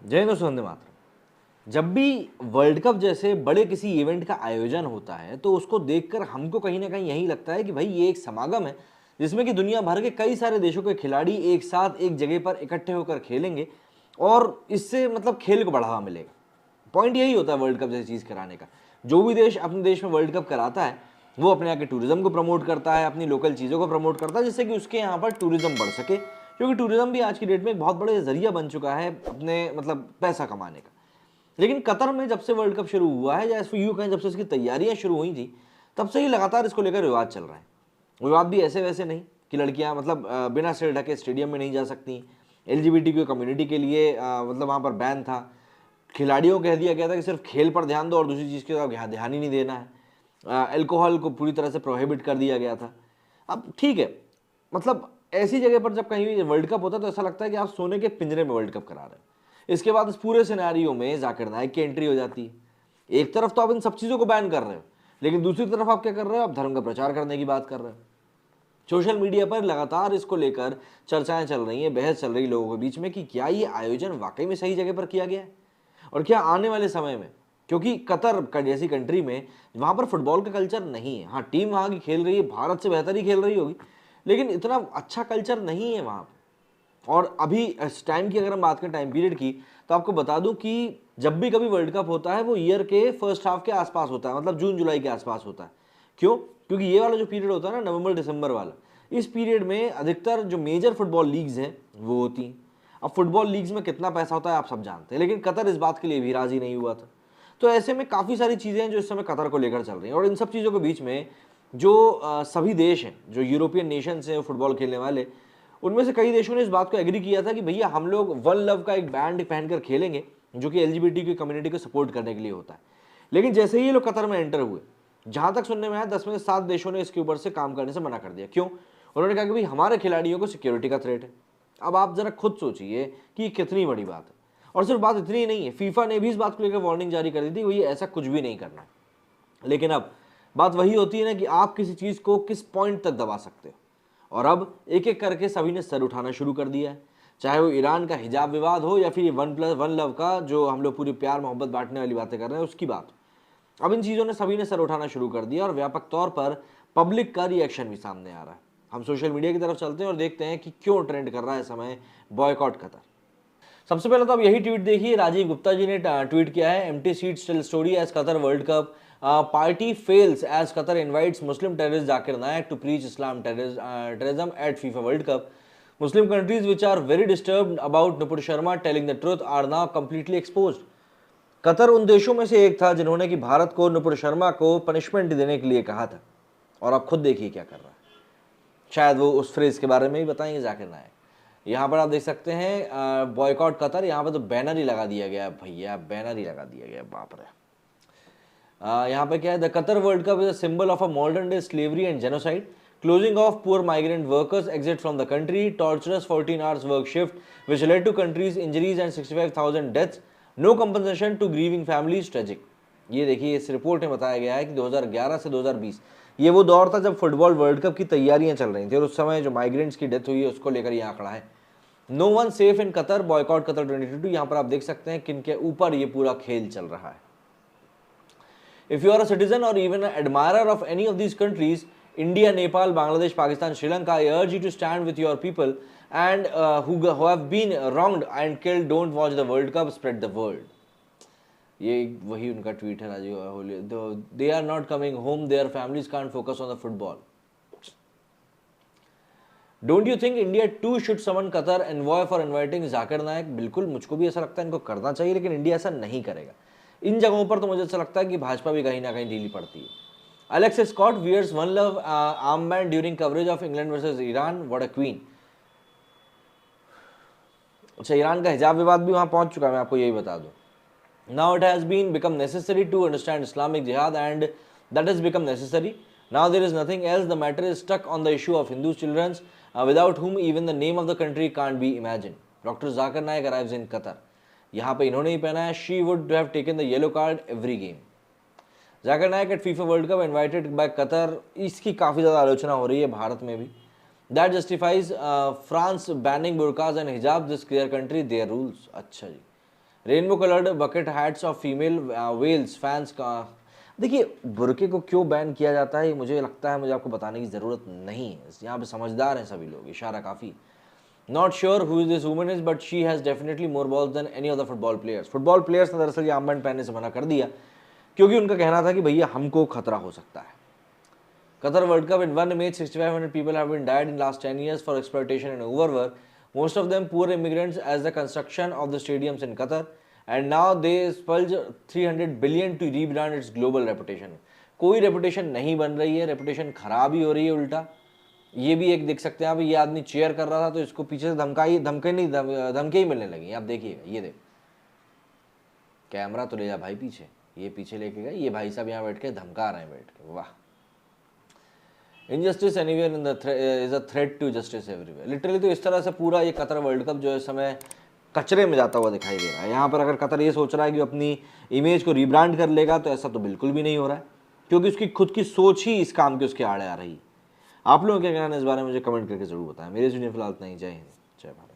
जय हिंद, वंदे मातरम। जब भी वर्ल्ड कप जैसे बड़े किसी इवेंट का आयोजन होता है तो उसको देखकर हमको कहीं ना कहीं यही लगता है कि भाई ये एक समागम है जिसमें कि दुनिया भर के कई सारे देशों के खिलाड़ी एक साथ एक जगह पर इकट्ठे होकर खेलेंगे और इससे मतलब खेल को बढ़ावा मिलेगा। पॉइंट यही होता है वर्ल्ड कप जैसी चीज़ कराने का। जो भी देश अपने देश में वर्ल्ड कप कराता है वो अपने यहाँ के टूरिज्म को प्रमोट करता है, अपनी लोकल चीज़ों को प्रमोट करता है जिससे कि उसके यहाँ पर टूरिज्म बढ़ सके, क्योंकि टूरिज्म भी आज की डेट में एक बहुत बड़े जरिया बन चुका है अपने मतलब पैसा कमाने का। लेकिन कतर में जब से वर्ल्ड कप शुरू हुआ है, या यूँ कहें जब से इसकी तैयारियां शुरू हुई थी, तब से ही लगातार इसको लेकर विवाद चल रहा है। विवाद भी ऐसे वैसे नहीं कि लड़कियां मतलब बिना सिर ढके स्टेडियम में नहीं जा सकती, एलजीबीटी कम्युनिटी के लिए मतलब वहाँ पर बैन था, खिलाड़ियों को कह दिया गया था कि सिर्फ खेल पर ध्यान दो और दूसरी चीज़ की तरफ ध्यान ही नहीं देना है, अल्कोहल को पूरी तरह से प्रोहिबिट कर दिया गया था। अब ठीक है, मतलब ऐसी जगह पर जब कहीं भी वर्ल्ड कप होता है तो ऐसा लगता है कि आप सोने के पिंजरे में वर्ल्ड कप करा रहे हैं। इसके बाद इस पूरे सिनेरियो में जाकिर नाइक की एंट्री हो जाती है। एक तरफ तो आप इन सब चीज़ों को बैन कर रहे हो, लेकिन दूसरी तरफ आप क्या कर रहे हो, आप धर्म का प्रचार करने की बात कर रहे हो। सोशल मीडिया पर लगातार इसको लेकर चर्चाएं चल रही हैं, बहस चल रही है लोगों के बीच में कि क्या ये आयोजन वाकई में सही जगह पर किया गया है और क्या आने वाले समय में, क्योंकि कतर का जैसी कंट्री में वहाँ पर फुटबॉल का कल्चर नहीं है। हाँ, टीम वहाँ की खेल रही है, भारत से बेहतर ही खेल रही होगी, लेकिन इतना अच्छा कल्चर नहीं है वहाँ। और अभी इस टाइम की अगर हम बात करें टाइम पीरियड की, तो आपको बता दूं कि जब भी कभी वर्ल्ड कप होता है वो ईयर के फर्स्ट हाफ के आसपास होता है, मतलब जून जुलाई के आसपास होता है। क्यों? क्योंकि ये वाला जो पीरियड होता है ना, नवंबर दिसंबर वाला, इस पीरियड में अधिकतर जो मेजर फुटबॉल लीग्स हैं वो होती हैं। अब फुटबॉल लीग्स में कितना पैसा होता है आप सब जानते हैं, लेकिन कतर इस बात के लिए भी राजी नहीं हुआ था। तो ऐसे में काफ़ी सारी चीज़ें हैं जो इस समय कतर को लेकर चल रही हैं, और इन सब चीज़ों के बीच में जो सभी देश हैं, जो यूरोपियन नेशंस हैं फुटबॉल खेलने वाले, उनमें से कई देशों ने इस बात को एग्री किया था कि भैया हम लोग वन लव का एक बैंड पहनकर खेलेंगे जो कि एलजीबीटी की कम्युनिटी को सपोर्ट करने के लिए होता है। लेकिन जैसे ही ये लोग कतर में एंटर हुए, जहां तक सुनने में आया 10 में से 7 देशों ने इसके ऊपर से काम करने से मना कर दिया। क्यों? उन्होंने कहा कि भाई हमारे खिलाड़ियों को सिक्योरिटी का थ्रेट है। अब आप जरा खुद सोचिए कि ये कितनी बड़ी बात है। और सिर्फ बात इतनी ही नहीं है, फीफा ने भी इस बात को लेकर वार्निंग जारी कर दी थी, वही ऐसा कुछ भी नहीं करना है। लेकिन अब बात वही होती है ना कि आप किसी चीज को किस पॉइंट तक दबा सकते हो, और अब एक एक करके सभी ने सर उठाना शुरू कर दिया है। चाहे वो ईरान का हिजाब विवाद हो या फिर ये 1+1 लव का जो हम लोग पूरी प्यार मोहब्बत बांटने वाली बातें कर रहे हैं उसकी बात। अब इन चीज़ों ने सभी ने सर उठाना शुरू कर दिया और व्यापक तौर पर पब्लिक का रिएक्शन भी सामने आ रहा है। हम सोशल मीडिया की तरफ चलते हैं और देखते हैं कि क्यों ट्रेंड कर रहा है समय बॉयकॉट कतर। सबसे पहले तो आप यही ट्वीट देखिए, राजीव गुप्ता जी ने ट्वीट किया है, empty seat still story as Qatar World Cup, party fails as Qatar invites Muslim terrorist Zakir Naik to preach Islam terrorism at FIFA World Cup. Muslim countries which are very disturbed about Nupur Sharma telling the truth are now completely exposed. Qatar उन देशों में से एक था जिन्होंने कि भारत को नुपुर शर्मा को पनिशमेंट देने के लिए कहा था, और आप खुद देखिए क्या कर रहा है। शायद वो उस फ्रेज के बारे में ही बताएंगे जाकिर नायक। यहाँ पर आप देख सकते हैं बॉयकॉट कतर, यहाँ पर तो बैनर ही लगा दिया गया भैया, बैनर ही लगा दिया गया, बाप रे। यहाँ पे क्या है, the Qatar World cup is a symbol of a modern day slavery and genocide, closing off poor migrant workers exit from the country, torturous 14 hours work shift which led to country's injuries and 65,000 deaths, no compensation to grieving families, tragic। ये देखिए, इस report में बताया गया है कि 2011 से 2020 ये वो दौर था जब फुटबॉल वर्ल्ड कप की तैयारियां चल रही थी, और उस समय जो माइग्रेंट्स की डेथ हुई है उसको लेकर ये आंकड़ा है। No one safe in Qatar, boycott Qatar 2022। यहाँ पर आप देख सकते हैं किनके ऊपर ये पूरा खेल चल रहा है। If you are a citizen or even an admirer of any of these countries, India, Nepal, Bangladesh, Pakistan, Sri Lanka, I urge you to stand with your people and who have been wronged and killed. Don't watch the World Cup, spread the word। ये वही उनका tweet है Rajiv. They are not coming home, their families can't focus on the football। Don't you think India too should summon Qatar envoy for inviting Zakir नायक? बिल्कुल, मुझको भी ऐसा लगता है इनको करना चाहिए, लेकिन इंडिया ऐसा नहीं करेगा। इन जगहों पर तो मुझे ऐसा लगता है कि भाजपा भी कहीं ना कहीं ढीली पड़ती है। Alex Scott wears one love armband during coverage of England versus Iran, what a queen। अच्छा, ईरान का हिजाब विवाद भी वहां पहुंच चुका है, मैं आपको यही बता दूं। Now it has been become necessary to understand Islamic jihad, and that has become necessary। Now there is nothing else, the matter is stuck on the issue of Hindu children without whom even the name of the country can't be imagined। Dr. Zakir Naik arrives in Qatar। यहाँ पे इन्होंने ही पहना है, she would have taken the yellow card every game। Zakir Naik at FIFA World Cup invited by Qatar, इसकी काफ़ी ज़्यादा आलोचना हो रही है भारत में भी। That justifies France banning burqas and hijab, this clear country their rules. अच्छा जी, rainbow coloured bucket hats of female Wales fans का। देखिए बुरके को क्यों बैन किया जाता है मुझे लगता है मुझे आपको बताने की ज़रूरत नहीं है, यहाँ पे समझदार हैं सभी लोग, इशारा काफ़ी। Not sure who is this woman is but she has definitely more balls than any other football players. Football players ने दरअसल ये आर्मबैंड पहनने से मना कर दिया क्योंकि उनका कहना था कि भैया हमको खतरा हो सकता है। Qatar World Cup in one image, 6,500 people have been died in last 10 years for exploitation and overwork. Most of them poor immigrants as the construction of the stadiums in Qatar. And now they spulge 300 billion to rebrand its global reputation. कोई reputation नहीं बन रही है, reputation खराब ही हो रही है उल्टा। ये भी एक देख सकते हैं आप, ये आदमी चेयर कर रहा था तो इसको पीछे से धमके ही मिलने लगी। आप देखिएगा, ये देख कैमरा तो ले जा भाई पीछे, ये पीछे लेके गए, ये भाई साहब यहाँ बैठ के धमका रहे हैं बैठ के। वाह। Injustice anywhere in the is a threat to justice everywhere. Literally तो इस तरह से पूरा ये कतर वर्ल्ड कप जो है इस समय कचरे में जाता हुआ दिखाई दे रहा है। यहाँ पर अगर कतर ये सोच रहा है कि अपनी इमेज को रीब्रांड कर लेगा तो ऐसा तो बिल्कुल भी नहीं हो रहा है, क्योंकि उसकी खुद की सोच ही इस काम के उसके आड़े आ रही है। आप लोगों क्या कहना है इस बारे में मुझे कमेंट करके जरूर बताएं। मेरे सुनिए फिलहाल इतना ही। जय हिंद, जय भारत।